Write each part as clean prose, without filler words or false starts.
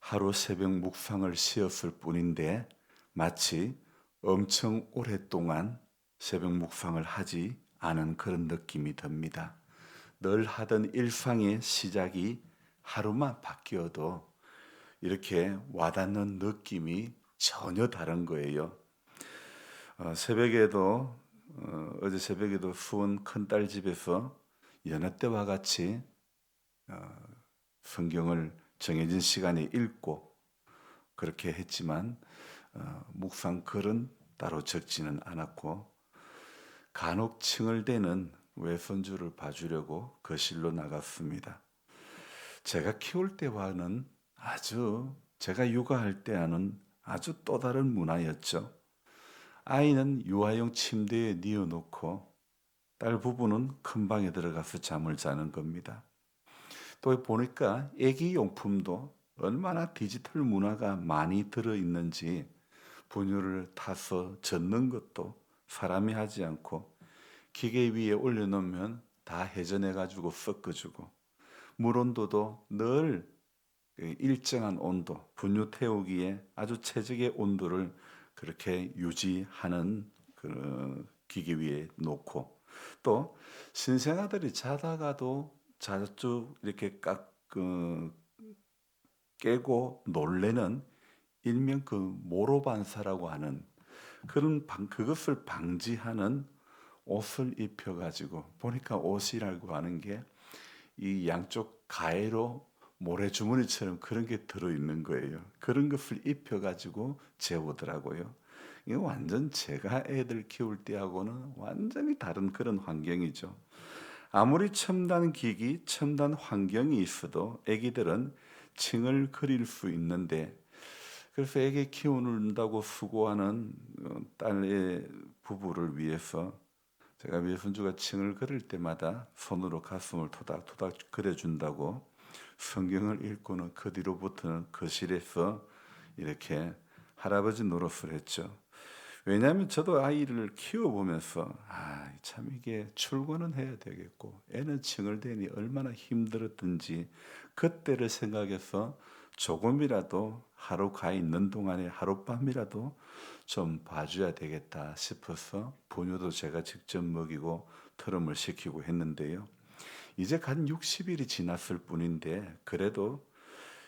하루 새벽 묵상을 쉬었을 뿐인데 마치 엄청 오랫동안 새벽 묵상을 하지 않은 그런 느낌이 듭니다. 늘 하던 일상의 시작이 하루만 바뀌어도 이렇게 와닿는 느낌이 전혀 다른 거예요. 새벽에도 어제 새벽에도 수원 큰딸 집에서 여느 때와 같이 성경을 정해진 시간에 읽고 그렇게 했지만 묵상 글은 따로 적지는 않았고 간혹 칭얼대는 외손주를 봐주려고 거실로 나갔습니다. 제가 키울 때와는 제가 육아할 때와는 아주 또 다른 문화였죠. 아이는 유아용 침대에 뉘어놓고 딸 부부는 큰 방에 들어가서 잠을 자는 겁니다. 또 보니까 애기 용품도 얼마나 디지털 문화가 많이 들어있는지 분유를 타서 젓는 것도 사람이 하지 않고 기계 위에 올려놓으면 다 회전해 가지고 섞어주고 물 온도도 늘 일정한 온도, 분유 태우기에 아주 최적의 온도를 그렇게 유지하는 그 기계 위에 놓고 또 신생아들이 자다가도 자주 이렇게 깨고 놀래는 일명 그 모로반사라고 하는 그것을 방지하는 옷을 입혀 가지고 보니까 옷이라고 하는 게 이 양쪽 가해로 모래주머니처럼 그런 게 들어 있는 거예요. 그런 것을 입혀 가지고 재우더라고요. 이거 완전 제가 애들 키울 때하고는 완전히 다른 그런 환경이죠. 아무리 첨단 기기, 첨단 환경이 있어도 애기들은 층을 그릴 수 있는데 그래서 애기 키우는다고 수고하는 딸의 부부를 위해서 제가 외손주가 층을 그릴 때마다 손으로 가슴을 토닥토닥 그려준다고 성경을 읽고는 그 뒤로부터는 거실에서 이렇게 할아버지 노릇을 했죠. 왜냐하면 저도 아이를 키워보면서 참 이게 출근은 해야 되겠고 애는 칭얼대니 얼마나 힘들었든지 그때를 생각해서 조금이라도 하루 가 있는 동안에 하룻밤이라도 좀 봐줘야 되겠다 싶어서 분유도 제가 직접 먹이고 트름을 시키고 했는데요. 이제 간 60일이 지났을 뿐인데 그래도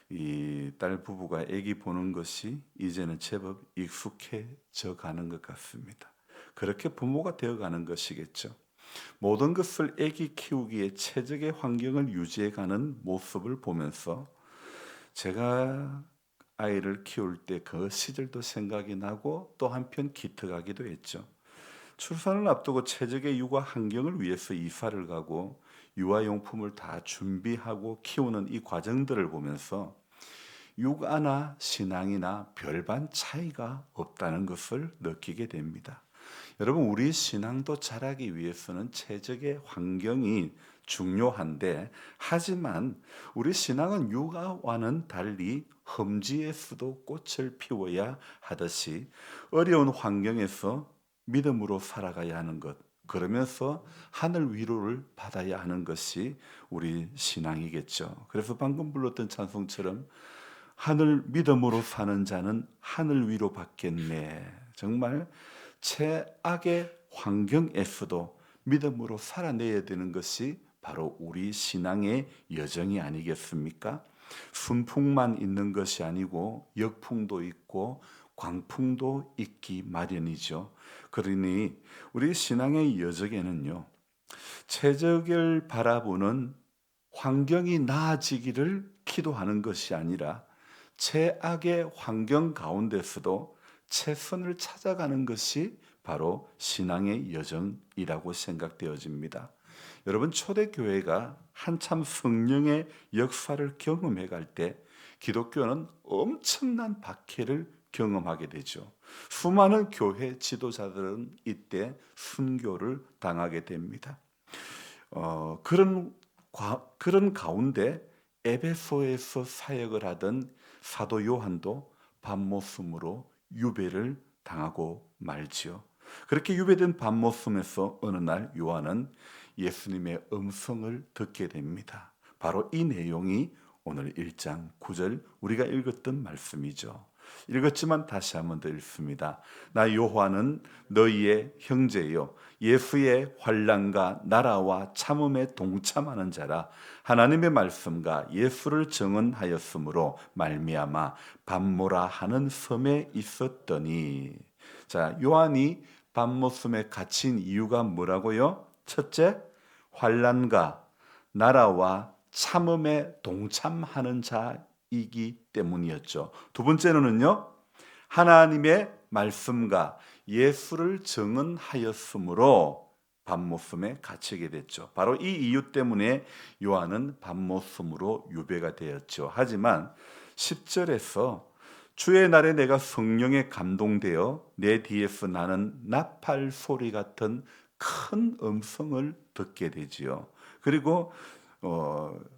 이 딸 부부가 아기 보는 것이 이제는 제법 익숙해져 가는 것 같습니다. 그렇게 부모가 되어 가는 것이겠죠. 모든 것을 아기 키우기에 최적의 환경을 유지해 가는 모습을 보면서 제가 아이를 키울 때 그 시절도 생각이 나고 또 한편 기특하기도 했죠. 출산을 앞두고 최적의 육아 환경을 위해서 이사를 가고 유아용품을 다 준비하고 키우는 이 과정들을 보면서 육아나 신앙이나 별반 차이가 없다는 것을 느끼게 됩니다. 여러분, 우리 신앙도 자라기 위해서는 최적의 환경이 중요한데, 하지만 우리 신앙은 육아와는 달리 험지에서도 꽃을 피워야 하듯이 어려운 환경에서 믿음으로 살아가야 하는 것, 그러면서 하늘 위로를 받아야 하는 것이 우리 신앙이겠죠. 그래서 방금 불렀던 찬송처럼 하늘 믿음으로 사는 자는 하늘 위로 받겠네. 정말 최악의 환경에서도 믿음으로 살아내야 되는 것이 바로 우리 신앙의 여정이 아니겠습니까? 순풍만 있는 것이 아니고 역풍도 있고 광풍도 있기 마련이죠. 그러니 우리 신앙의 여정에는요, 최적을 바라보는 환경이 나아지기를 기도하는 것이 아니라 최악의 환경 가운데서도 최선을 찾아가는 것이 바로 신앙의 여정이라고 생각되어집니다. 여러분, 초대교회가 한참 성령의 역사를 경험해 갈 때 기독교는 엄청난 박해를 경험하게 되죠. 수많은 교회 지도자들은 이때 순교를 당하게 됩니다. 그런 가운데 에베소에서 사역을 하던 사도 요한도 밤모섬으로 유배를 당하고 말지요. 그렇게 유배된 밤모섬에서 어느 날 요한은 예수님의 음성을 듣게 됩니다. 바로 이 내용이 오늘 1장 9절 우리가 읽었던 말씀이죠. 읽었지만 다시 한번 더 읽습니다. 나 요한은 너희의 형제요 예수의 환난과 나라와 참음에 동참하는 자라. 하나님의 말씀과 예수를 증언하였으므로 말미암아 밤모라 하는 섬에 있었더니. 자, 요한이 밤모섬에 갇힌 이유가 뭐라고요? 첫째, 환난과 나라와 참음에 동참하는 자이기 때문이었죠. 두 번째로는요, 하나님의 말씀과 예수를 증언하였으므로 밤모섬에 갇히게 됐죠. 바로 이 이유 때문에 요한은 밤모섬으로 유배가 되었죠. 하지만 10절에서 주의 날에 내가 성령에 감동되어 내 뒤에서 나는 나팔 소리 같은 큰 음성을 듣게 되지요. 그리고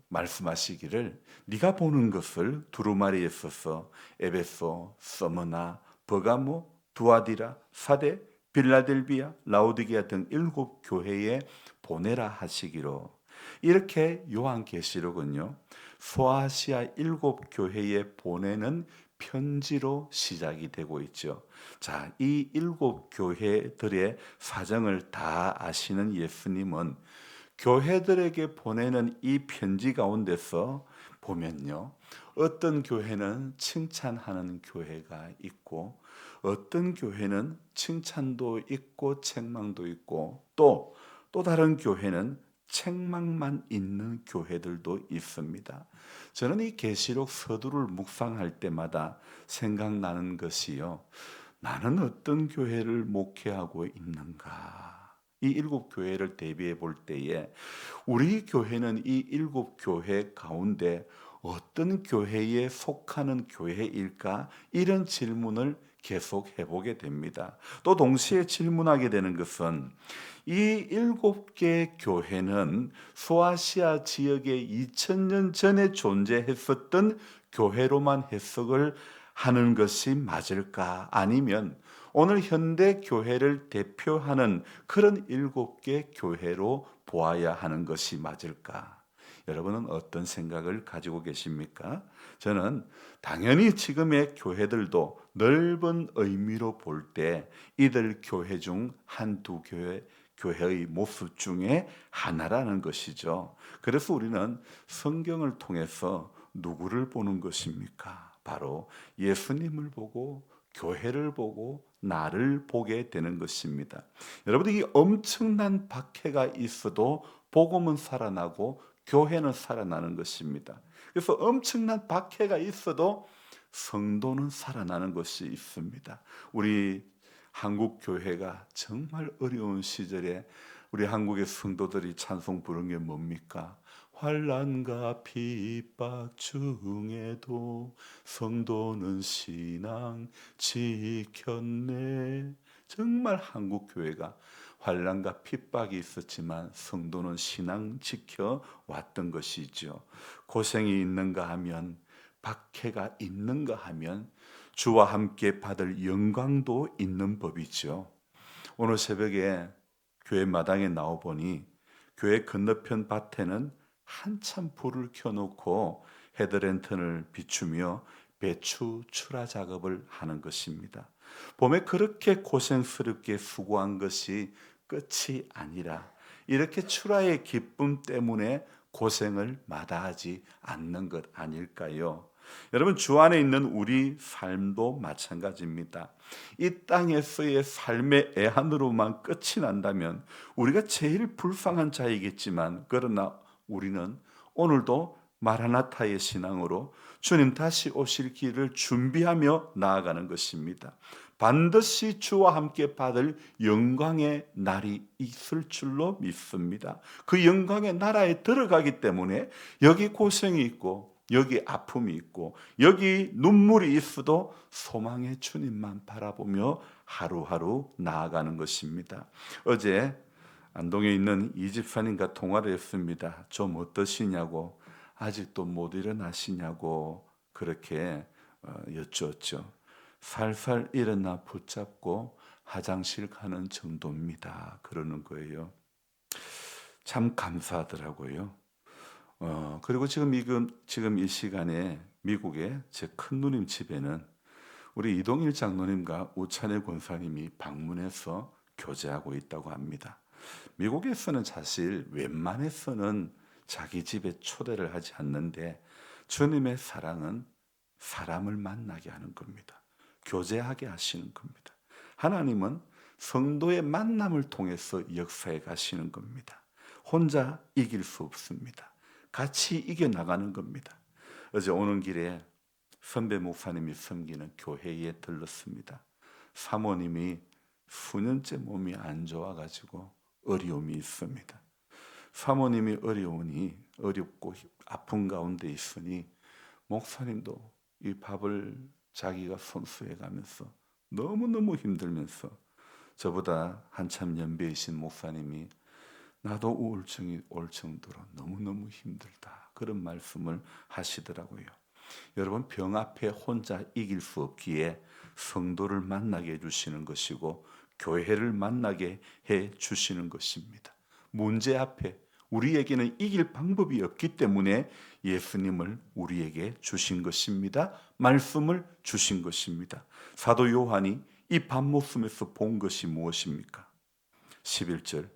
말씀하시기를 네가 보는 것을 두루마리에 써서 에베소, 서머나, 버가모, 두아디라, 사데, 빌라델비아, 라오디게아 등 7교회에 보내라 하시기로. 이렇게 요한계시록은요 소아시아 7교회에 보내는 편지로 시작이 되고 있죠. 자, 이 7교회들의 사정을 다 아시는 예수님은 교회들에게 보내는 이 편지 가운데서 보면요, 어떤 교회는 칭찬하는 교회가 있고 어떤 교회는 칭찬도 있고 책망도 있고 또 다른 교회는 책망만 있는 교회들도 있습니다. 저는 이 계시록 서두를 묵상할 때마다 생각나는 것이요, 나는 어떤 교회를 목회하고 있는가? 이 7교회를 대비해 볼 때에 우리 교회는 이 7교회 가운데 어떤 교회에 속하는 교회일까? 이런 질문을 계속 해보게 됩니다. 또 동시에 질문하게 되는 것은 이 7개 교회는 소아시아 지역에 2000년 전에 존재했었던 교회로만 해석을 하는 것이 맞을까? 아니면 오늘 현대 교회를 대표하는 그런 7개 교회로 보아야 하는 것이 맞을까? 여러분은 어떤 생각을 가지고 계십니까? 저는 당연히 지금의 교회들도 넓은 의미로 볼 때 이들 교회 중 한두 교회의 모습 중에 하나라는 것이죠. 그래서 우리는 성경을 통해서 누구를 보는 것입니까? 바로 예수님을 보고 교회를 보고 나를 보게 되는 것입니다. 여러분, 이 엄청난 박해가 있어도 복음은 살아나고 교회는 살아나는 것입니다. 그래서 엄청난 박해가 있어도 성도는 살아나는 것이 있습니다. 우리 한국 교회가 정말 어려운 시절에 우리 한국의 성도들이 찬송 부른 게 뭡니까? 환난과 핍박 중에도 성도는 신앙 지켰네. 정말 한국 교회가 환난과 핍박이 있었지만 성도는 신앙 지켜 왔던 것이죠. 고생이 있는가 하면, 박해가 있는가 하면 주와 함께 받을 영광도 있는 법이죠. 오늘 새벽에 교회 마당에 나와 보니 교회 건너편 밭에는 한참 불을 켜놓고 헤드랜턴을 비추며 배추 출하 작업을 하는 것입니다. 봄에 그렇게 고생스럽게 수고한 것이 끝이 아니라 이렇게 출하의 기쁨 때문에 고생을 마다하지 않는 것 아닐까요? 여러분, 주 안에 있는 우리 삶도 마찬가지입니다. 이 땅에서의 삶의 애한으로만 끝이 난다면 우리가 제일 불쌍한 자이겠지만, 그러나 우리는 오늘도 마라나타의 신앙으로 주님 다시 오실 길을 준비하며 나아가는 것입니다. 반드시 주와 함께 받을 영광의 날이 있을 줄로 믿습니다. 그 영광의 나라에 들어가기 때문에 여기 고생이 있고 여기 아픔이 있고 여기 눈물이 있어도 소망의 주님만 바라보며 하루하루 나아가는 것입니다. 어제 안동에 있는 이 집사님과 통화를 했습니다. 좀 어떠시냐고, 아직도 못 일어나시냐고 그렇게 여쭈었죠. 살살 일어나 붙잡고 화장실 가는 정도입니다. 그러는 거예요. 참 감사하더라고요. 그리고 지금 이 시간에 미국의 제 큰누님 집에는 우리 이동일 장로님과 우찬의 권사님이 방문해서 교제하고 있다고 합니다. 미국에서는 사실 웬만해서는 자기 집에 초대를 하지 않는데 주님의 사랑은 사람을 만나게 하는 겁니다. 교제하게 하시는 겁니다. 하나님은 성도의 만남을 통해서 역사해 가시는 겁니다. 혼자 이길 수 없습니다. 같이 이겨나가는 겁니다. 어제 오는 길에 선배 목사님이 섬기는 교회에 들렀습니다. 사모님이 수년째 몸이 안 좋아가지고 어려움이 있습니다. 사모님이 어렵고 아픈 가운데 있으니 목사님도 이 밥을 자기가 손수해 가면서 너무너무 힘들면서 저보다 한참 연배이신 목사님이 나도 우울증이 올 정도로 너무너무 힘들다. 그런 말씀을 하시더라고요. 여러분, 병 앞에 혼자 이길 수 없기에 성도를 만나게 해주시는 것이고 교회를 만나게 해주시는 것입니다. 문제 앞에 우리에게는 이길 방법이 없기 때문에 예수님을 우리에게 주신 것입니다. 말씀을 주신 것입니다. 사도 요한이 이 밤모습에서 본 것이 무엇입니까? 11절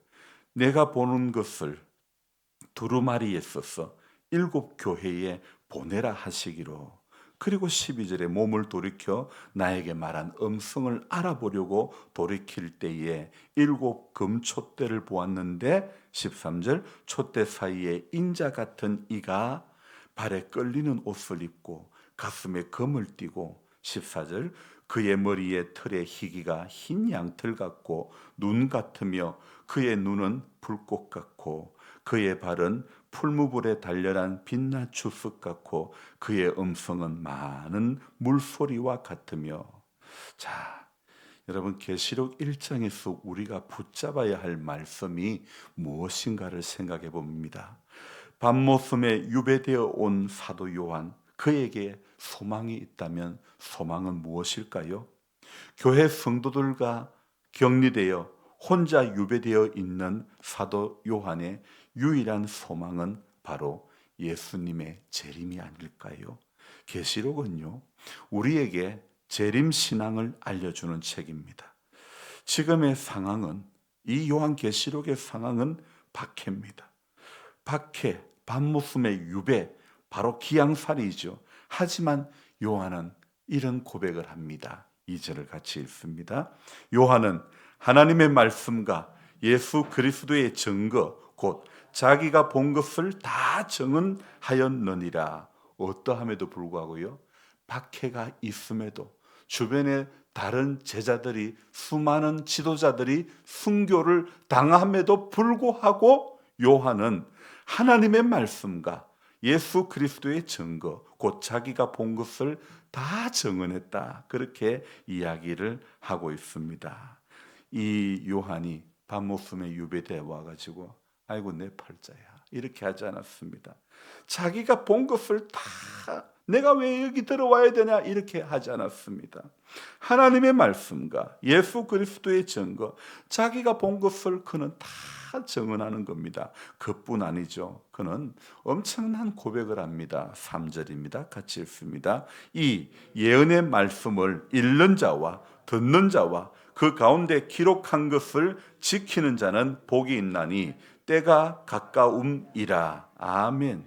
내가 보는 것을 두루마리에 써서 7 교회에 보내라 하시기로. 그리고 12절에 몸을 돌이켜 나에게 말한 음성을 알아보려고 돌이킬 때에 7 금촛대를 보았는데 13절 촛대 사이에 인자 같은 이가 발에 끌리는 옷을 입고 가슴에 금을 띠고 14절 그의 머리에 털에 희기가 흰 양털 같고 눈 같으며 그의 눈은 불꽃 같고 그의 발은 풀무불에 달렬한 빛나 주석 같고 그의 음성은 많은 물소리와 같으며. 자, 여러분, 계시록 1장에서 우리가 붙잡아야 할 말씀이 무엇인가를 생각해 봅니다. 밤모섬에 유배되어 온 사도 요한, 그에게 소망이 있다면 소망은 무엇일까요? 교회 성도들과 격리되어 혼자 유배되어 있는 사도 요한의 유일한 소망은 바로 예수님의 재림이 아닐까요? 계시록은요, 우리에게 재림 신앙을 알려주는 책입니다. 지금의 상황은, 이 요한계시록의 상황은 박해입니다. 박해, 밤모섬의 유배, 바로 기양살이죠. 하지만 요한은 이런 고백을 합니다. 2절을 같이 읽습니다. 요한은 하나님의 말씀과 예수 그리스도의 증거 곧 자기가 본 것을 다 증언하였느니라. 어떠함에도 불구하고요, 박해가 있음에도 주변에 다른 제자들이, 수많은 지도자들이 순교를 당함에도 불구하고 요한은 하나님의 말씀과 예수 그리스도의 증거 곧 자기가 본 것을 다 증언했다. 그렇게 이야기를 하고 있습니다. 이 요한이 밤모섬에 유배되어 와가지고 아이고 내 팔자야 이렇게 하지 않았습니다. 자기가 본 것을 다 내가 왜 여기 들어와야 되냐 이렇게 하지 않았습니다. 하나님의 말씀과 예수 그리스도의 증거, 자기가 본 것을 그는 다 증언하는 겁니다. 그뿐 아니죠. 그는 엄청난 고백을 합니다. 3절입니다. 같이 읽습니다. 이 예언의 말씀을 읽는 자와 듣는 자와 그 가운데 기록한 것을 지키는 자는 복이 있나니 때가 가까움이라. 아멘.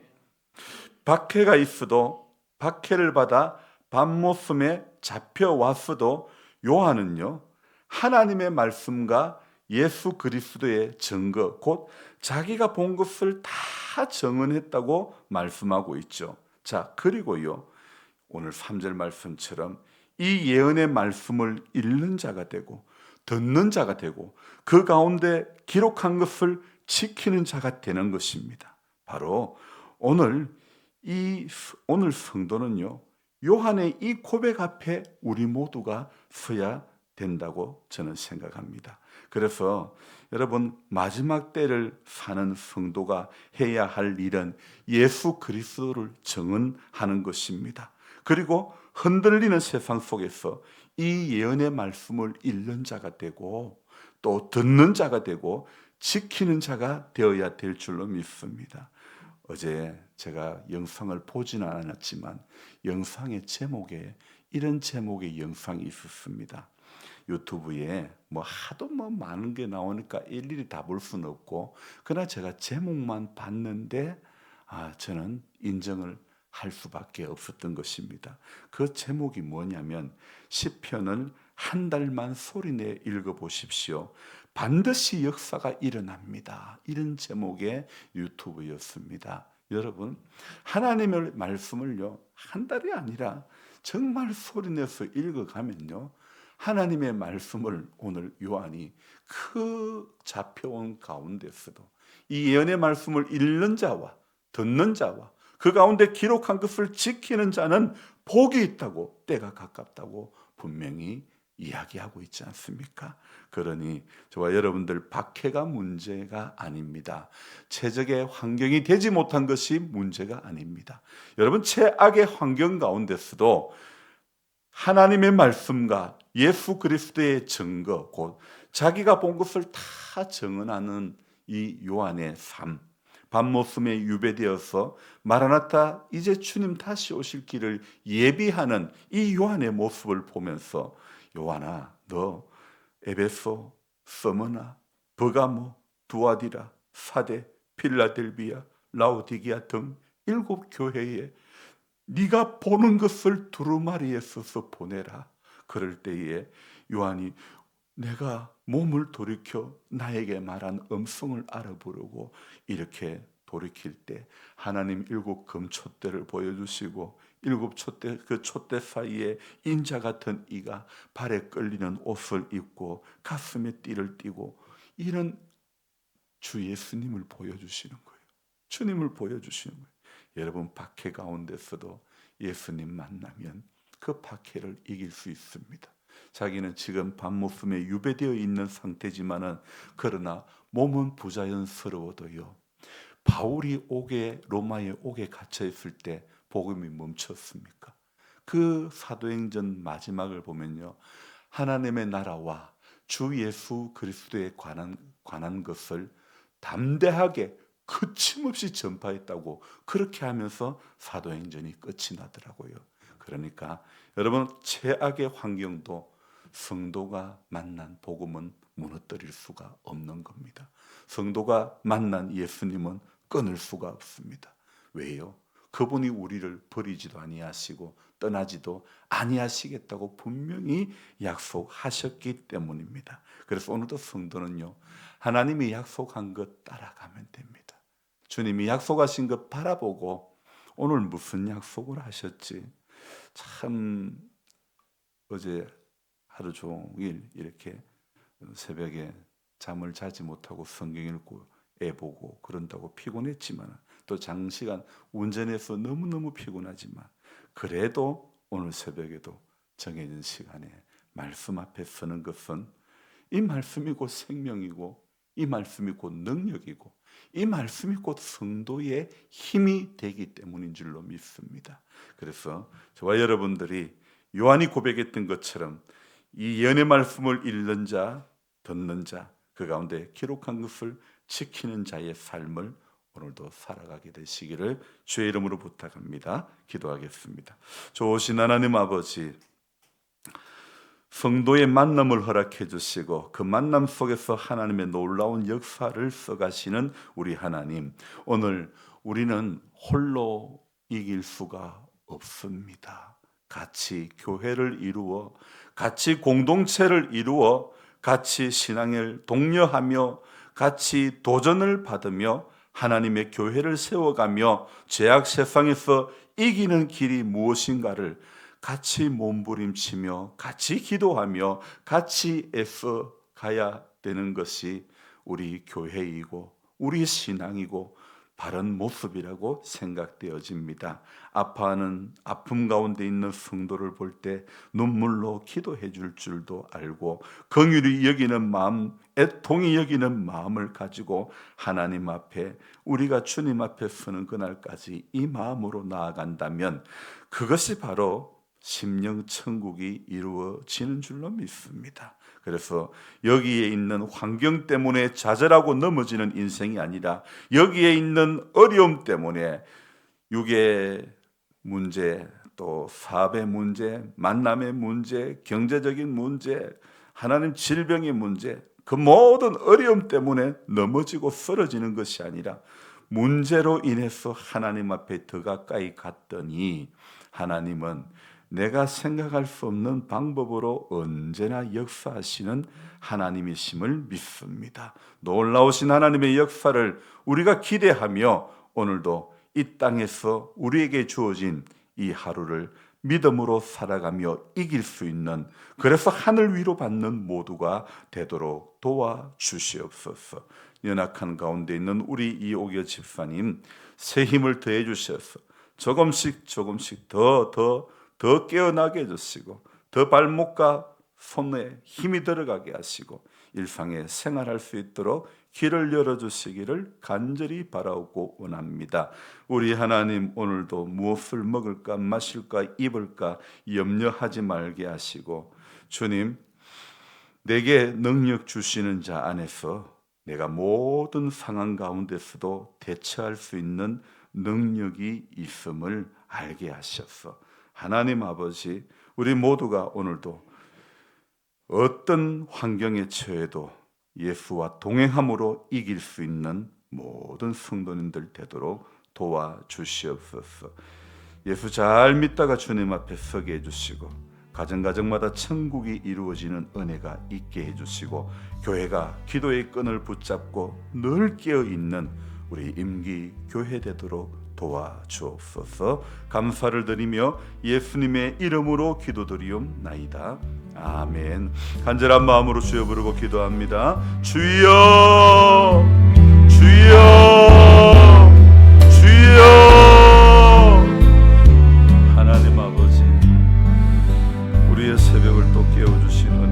박해가 있어도, 박해를 받아 밤모섬에 잡혀왔어도 요한은요, 하나님의 말씀과 예수 그리스도의 증거 곧 자기가 본 것을 다 증언했다고 말씀하고 있죠. 자, 그리고요, 오늘 3절 말씀처럼 이 예언의 말씀을 읽는 자가 되고 듣는 자가 되고 그 가운데 기록한 것을 지키는 자가 되는 것입니다. 바로 오늘 성도는요, 요한의 이 고백 앞에 우리 모두가 서야 된다고 저는 생각합니다. 그래서 여러분, 마지막 때를 사는 성도가 해야 할 일은 예수 그리스도를 증언하는 것입니다. 그리고 흔들리는 세상 속에서 이 예언의 말씀을 읽는 자가 되고 또 듣는 자가 되고 지키는 자가 되어야 될 줄로 믿습니다. 어제 제가 영상을 보지는 않았지만 영상의 제목에 이런 제목의 영상이 있었습니다. 유튜브에 하도 많은 게 나오니까 일일이 다 볼 수는 없고, 그러나 제가 제목만 봤는데 저는 인정을 할 수밖에 없었던 것입니다. 그 제목이 뭐냐면, 시편을 한 달만 소리내 읽어보십시오. 반드시 역사가 일어납니다. 이런 제목의 유튜브였습니다. 여러분, 하나님의 말씀을요, 한 달이 아니라 정말 소리내서 읽어가면요, 하나님의 말씀을 오늘 요한이 그 잡혀온 가운데서도 이 예언의 말씀을 읽는 자와 듣는 자와 그 가운데 기록한 것을 지키는 자는 복이 있다고, 때가 가깝다고 분명히 이야기하고 있지 않습니까? 그러니 저와 여러분들, 박해가 문제가 아닙니다. 최적의 환경이 되지 못한 것이 문제가 아닙니다. 여러분, 최악의 환경 가운데서도 하나님의 말씀과 예수 그리스도의 증거, 곧 자기가 본 것을 다 증언하는 이 요한의 삶, 밤모습에 유배되어서 마라나타, 이제 주님 다시 오실 길을 예비하는 이 요한의 모습을 보면서, 요한아, 너 에베소, 서머나, 버가모, 두아디라, 사데, 필라델비아, 라오디게아 등 7교회에 네가 보는 것을 두루마리에 써서 보내라. 그럴 때에 요한이 내가 몸을 돌이켜 나에게 말한 음성을 알아보려고 이렇게 돌이킬 때, 하나님 7금촛대를 보여주시고 7촛대, 그 촛대 사이에 인자 같은 이가 발에 끌리는 옷을 입고 가슴에 띠를 띠고, 이런 주 예수님을 보여주시는 거예요. 주님을 보여주시는 거예요. 여러분, 박해 가운데서도 예수님 만나면 그 박해를 이길 수 있습니다. 자기는 지금 밤모습에 유배되어 있는 상태지만은, 그러나 몸은 부자연스러워도요, 바울이 로마에 옥에 갇혀 있을 때 복음이 멈췄습니까? 그 사도행전 마지막을 보면요, 하나님의 나라와 주 예수 그리스도에 관한 것을 담대하게 거침없이 전파했다고, 그렇게 하면서 사도행전이 끝이 나더라고요. 그러니까 여러분, 최악의 환경도 성도가 만난 복음은 무너뜨릴 수가 없는 겁니다. 성도가 만난 예수님은 끊을 수가 없습니다. 왜요? 그분이 우리를 버리지도 아니하시고 떠나지도 아니하시겠다고 분명히 약속하셨기 때문입니다. 그래서 오늘도 성도는요, 하나님이 약속한 것 따라가면 됩니다. 주님이 약속하신 것 바라보고, 오늘 무슨 약속을 하셨지? 참, 어제 하루 종일 이렇게 새벽에 잠을 자지 못하고 성경 읽고 애보고 그런다고 피곤했지만, 또 장시간 운전해서 너무너무 피곤하지만, 그래도 오늘 새벽에도 정해진 시간에 말씀 앞에 서는 것은, 이 말씀이 곧 생명이고, 이 말씀이 곧 능력이고, 이 말씀이 곧 성도의 힘이 되기 때문인 줄로 믿습니다. 그래서 저와 여러분들이 요한이 고백했던 것처럼 이 예언의 말씀을 읽는 자, 듣는 자, 그 가운데 기록한 것을 지키는 자의 삶을 오늘도 살아가게 되시기를 주의 이름으로 부탁합니다. 기도하겠습니다. 좋으신 하나님 아버지, 성도의 만남을 허락해 주시고 그 만남 속에서 하나님의 놀라운 역사를 써가시는 우리 하나님, 오늘 우리는 홀로 이길 수가 없습니다. 같이 교회를 이루어, 같이 공동체를 이루어, 같이 신앙을 독려하며, 같이 도전을 받으며 하나님의 교회를 세워가며 죄악 세상에서 이기는 길이 무엇인가를 같이 몸부림치며 같이 기도하며 같이 애써 가야 되는 것이 우리 교회이고 우리 신앙이고 바른 모습이라고 생각되어집니다. 아파하는, 아픔 가운데 있는 성도를 볼 때 눈물로 기도해 줄 줄도 알고, 긍휼히 여기는 마음, 애통이 여기는 마음을 가지고 하나님 앞에, 우리가 주님 앞에 서는 그날까지 이 마음으로 나아간다면, 그것이 바로 심령 천국이 이루어지는 줄로 믿습니다. 그래서 여기에 있는 환경 때문에 좌절하고 넘어지는 인생이 아니라 여기에 있는 어려움 때문에 육의 문제, 또 사업의 문제, 만남의 문제, 경제적인 문제, 하나님 질병의 문제, 그 모든 어려움 때문에 넘어지고 쓰러지는 것이 아니라 문제로 인해서 하나님 앞에 더 가까이 갔더니 하나님은 내가 생각할 수 없는 방법으로 언제나 역사하시는 하나님이심을 믿습니다. 놀라우신 하나님의 역사를 우리가 기대하며 오늘도 이 땅에서 우리에게 주어진 이 하루를 믿음으로 살아가며 이길 수 있는, 그래서 하늘 위로 받는 모두가 되도록 도와주시옵소서. 연약한 가운데 있는 우리 이옥여 집사님 새 힘을 더해 주셔서 조금씩 더 깨어나게 해주시고 더 발목과 손에 힘이 들어가게 하시고 일상에 생활할 수 있도록 길을 열어주시기를 간절히 바라고 원합니다. 우리 하나님, 오늘도 무엇을 먹을까 마실까 입을까 염려하지 말게 하시고, 주님, 내게 능력 주시는 자 안에서 내가 모든 상황 가운데서도 대처할 수 있는 능력이 있음을 알게 하셔서 하나님 아버지, 우리 모두가 오늘도 어떤 환경에 처해도 예수와 동행함으로 이길 수 있는 모든 성도님들 되도록 도와주시옵소서. 예수 잘 믿다가 주님 앞에 서게 해주시고 가정마다 천국이 이루어지는 은혜가 있게 해주시고 교회가 기도의 끈을 붙잡고 늘 깨어있는 우리 임기 교회 되도록 도와주옵소서. 감사를 드리며 예수님의 이름으로 기도드리옵나이다. 아멘. 간절한 마음으로 주여 부르고 기도합니다. 주여, 주여, 주여. 하나님 아버지, 우리의 새벽을 또 깨워주시는